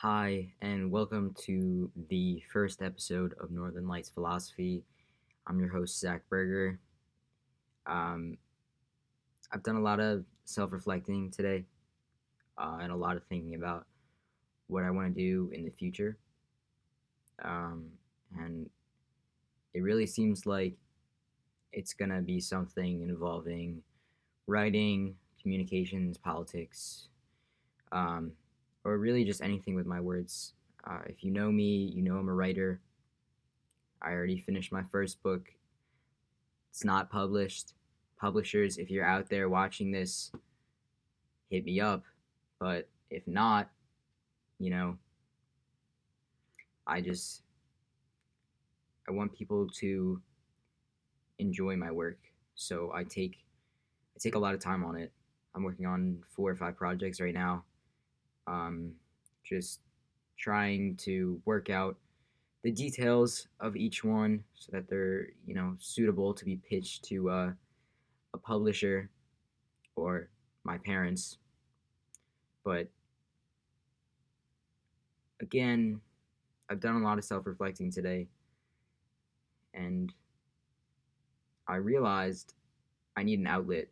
Hi, and welcome to the first episode of Northern Lights Philosophy. I'm your host, Zach Berger. Um, I've done a lot of self reflecting today and a lot of thinking about what I want to do in the future. Um, and it really seems like it's going to be something involving writing, communications, politics, um, or really just anything with my words. If you know me, you know I'm a writer. I already finished my first book. It's not published. Publishers, if you're out there watching this, hit me up. But if not, you know, I just I want people to enjoy my work. So I take a lot of time on it. I'm working on 4 or 5 projects right now. Um, just trying to work out the details of each one so that they're suitable to be pitched to a publisher or my parents. But again, I've done a lot of self reflecting today, and I realized I need an outlet.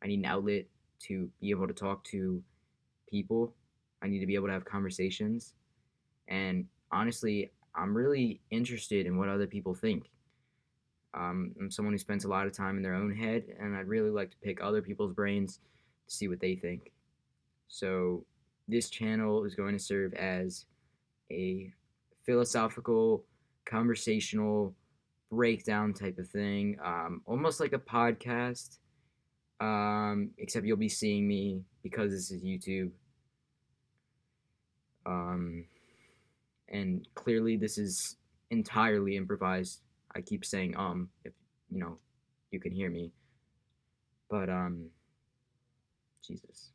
I need an outlet to be able to talk to people. I need to be able to have conversations. And honestly, I'm really interested in what other people think. I'm someone who spends a lot of time in their own head, and I'd really like to pick other people's brains to see what they think. So, this channel is going to serve as a philosophical, conversational breakdown type of thing, almost like a podcast. Except you'll be seeing me because this is YouTube. Um, and clearly this is entirely improvised. I keep saying if you know you can hear me, but Jesus,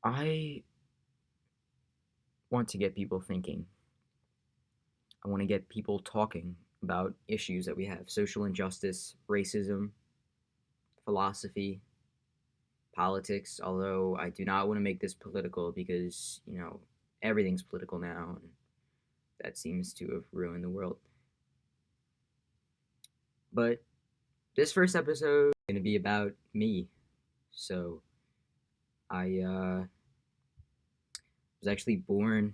I want to get people thinking. I want to get people talking about issues that we have: social injustice, racism, philosophy, politics. Although I do not want to make this political because, everything's political now, and that seems to have ruined the world. But this first episode is going to be about me. So I was actually born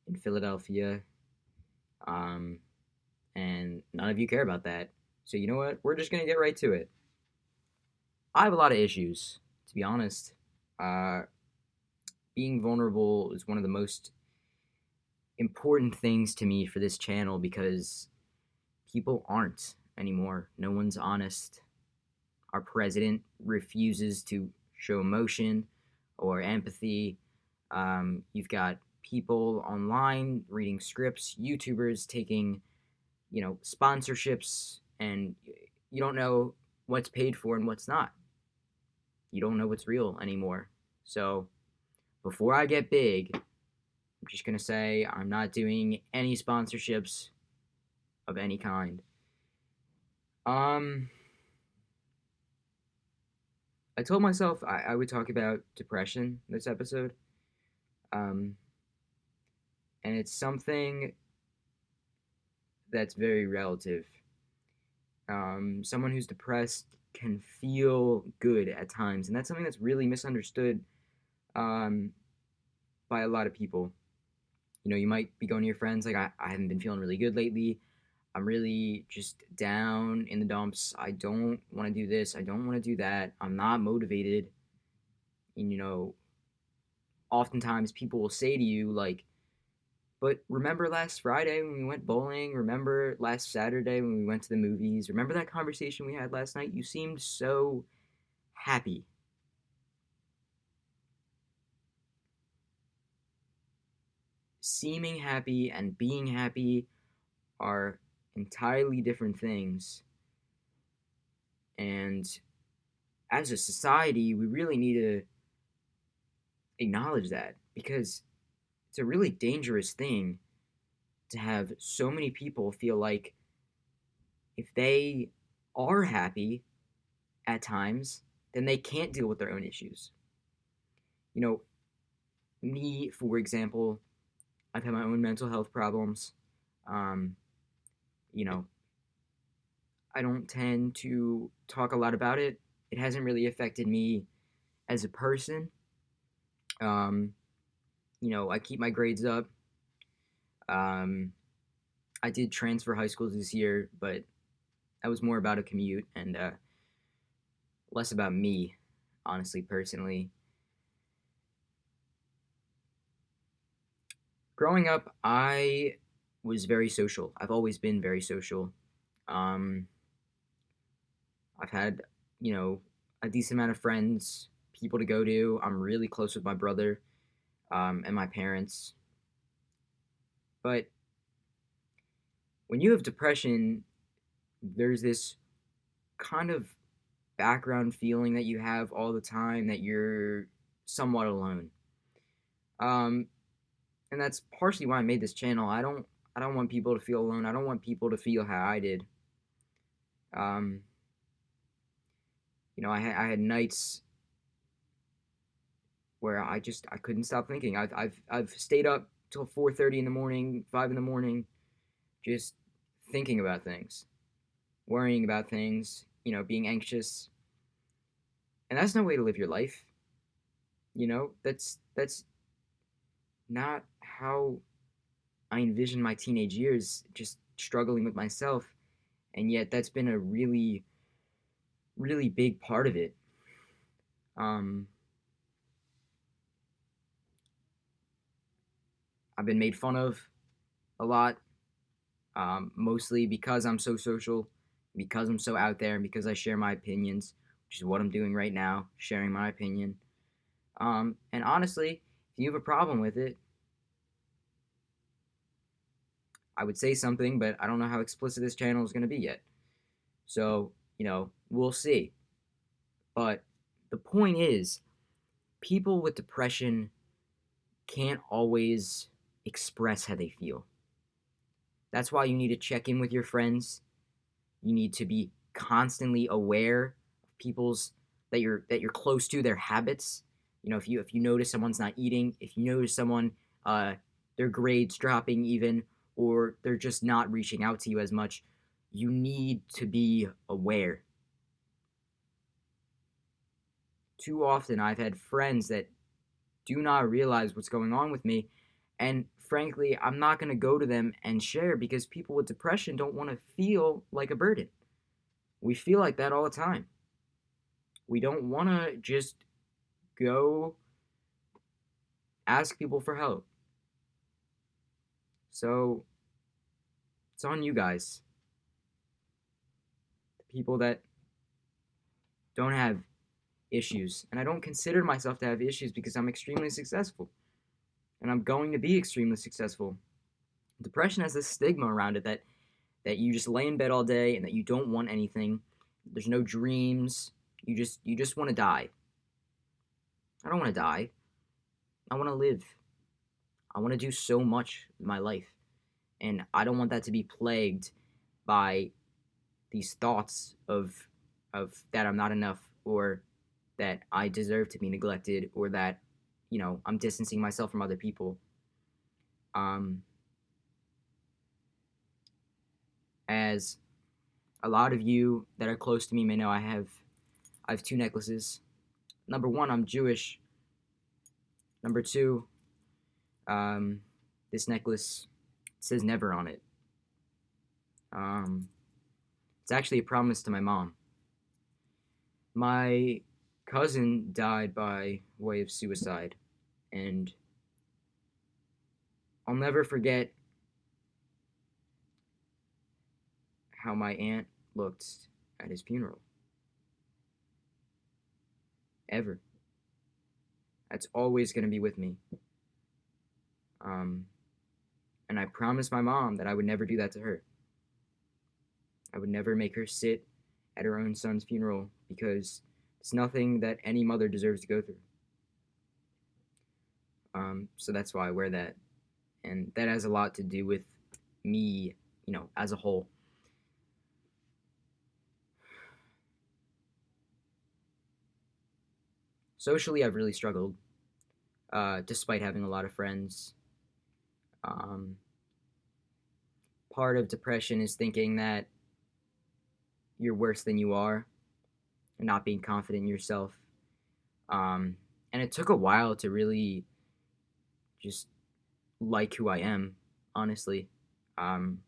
in Philadelphia, um, and none of you care about that. So you know what? We're just going to get right to it. I have a lot of issues, to be honest. Uh, Being vulnerable is one of the most important things to me for this channel because people aren't anymore. No one's honest. Our president refuses to show emotion or empathy. You've got people online reading scripts, YouTubers taking, sponsorships, and you don't know what's paid for and what's not. You don't know what's real anymore. So before I get big, I'm just gonna say I'm not doing any sponsorships of any kind. Um, I told myself I would talk about depression this episode. Um, and it's something that's very relative. Someone who's depressed can feel good at times, and that's something that's really misunderstood um, by a lot of people. You might be going to your friends like, I haven't been feeling really good lately. I'm really just down in the dumps. I don't want to do this. I don't want to do that. I'm not motivated. And, oftentimes people will say to you, like, but remember last Friday when we went bowling? Remember last Saturday when we went to the movies? Remember that conversation we had last night? You seemed so happy. Seeming happy and being happy are entirely different things. And as a society, we really need to acknowledge that because it's a really dangerous thing to have so many people feel like if they are happy at times, then they can't deal with their own issues. You know, me, for example, I've had my own mental health problems. Um, you know, I don't tend to talk a lot about it. It hasn't really affected me as a person. Um, I keep my grades up. Um, I did transfer high schools this year, but that was more about a commute and less about me, honestly, personally. Growing up, I was very social. I've always been very social. Um, I've had, you know, a decent amount of friends, people to go to. I'm really close with my brother and my parents. But when you have depression, there's this kind of background feeling that you have all the time that you're somewhat alone. Um, and that's partially why I made this channel. I don't want people to feel alone. I don't want people to feel how I did. Um, I had nights where I couldn't stop thinking. I've stayed up till 4:30 in the morning, 5 in the morning, just thinking about things, worrying about things, being anxious. And that's no way to live your life. That's not how I envisioned my teenage years, just struggling with myself. And yet that's been a really, really big part of it. Um, I've been made fun of a lot, mostly because I'm so social, because I'm so out there, and because I share my opinions, which is what I'm doing right now, sharing my opinion. And honestly, if you have a problem with it, I would say something, but I don't know how explicit this channel is going to be yet. So, we'll see. But the point is, people with depression can't always express how they feel. That's why you need to check in with your friends. You need to be constantly aware of people's that you're close to, their habits. If you notice someone's not eating, if you notice someone their grades dropping even, or they're just not reaching out to you as much, you need to be aware. Too often I've had friends that do not realize what's going on with me, and frankly, I'm not going to go to them and share because people with depression don't want to feel like a burden. We feel like that all the time. We don't want to just go ask people for help. So it's on you guys, the people that don't have issues. And I don't consider myself to have issues because I'm extremely successful and I'm going to be extremely successful. Depression has this stigma around it that you just lay in bed all day and that you don't want anything. There's no dreams. You just want to die. I don't want to die. I want to live. I want to do so much with my life. And I don't want that to be plagued by these thoughts of that I'm not enough, or that I deserve to be neglected, or that I'm distancing myself from other people. Um, as a lot of you that are close to me may know, I have two necklaces. Number one, I'm Jewish. Number two, um, this necklace says never on it. Um, it's actually a promise to my mom. My cousin died by way of suicide, and I'll never forget how my aunt looked at his funeral. Ever. That's always going to be with me. Um, and I promised my mom that I would never do that to her. I would never make her sit at her own son's funeral because it's nothing that any mother deserves to go through. So that's why I wear that. And that has a lot to do with me, as a whole. Socially, I've really struggled. despite having a lot of friends. Um, Part of depression is thinking that you're worse than you are and not being confident in yourself. Um, and it took a while to really just like who I am, honestly. Um,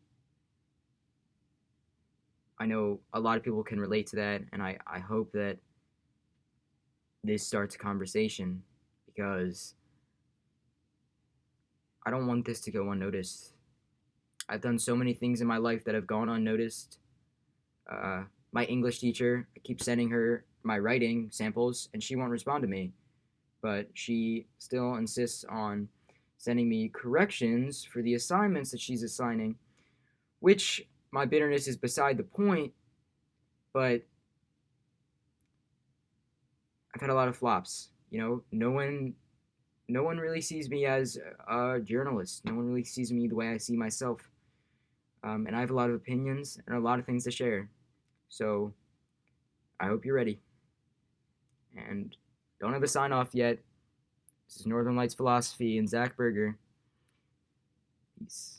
I know a lot of people can relate to that, and I hope that this starts a conversation because I don't want this to go unnoticed. I've done so many things in my life that have gone unnoticed. My English teacher, I keep sending her my writing samples, and she won't respond to me. But she still insists on sending me corrections for the assignments that she's assigning, which my bitterness is beside the point, but I've had a lot of flops. No one really sees me as a journalist. No one really sees me the way I see myself. And I have a lot of opinions and a lot of things to share. So I hope you're ready. And don't have a sign off yet. This is Northern Lights Philosophy and Zach Berger. Peace.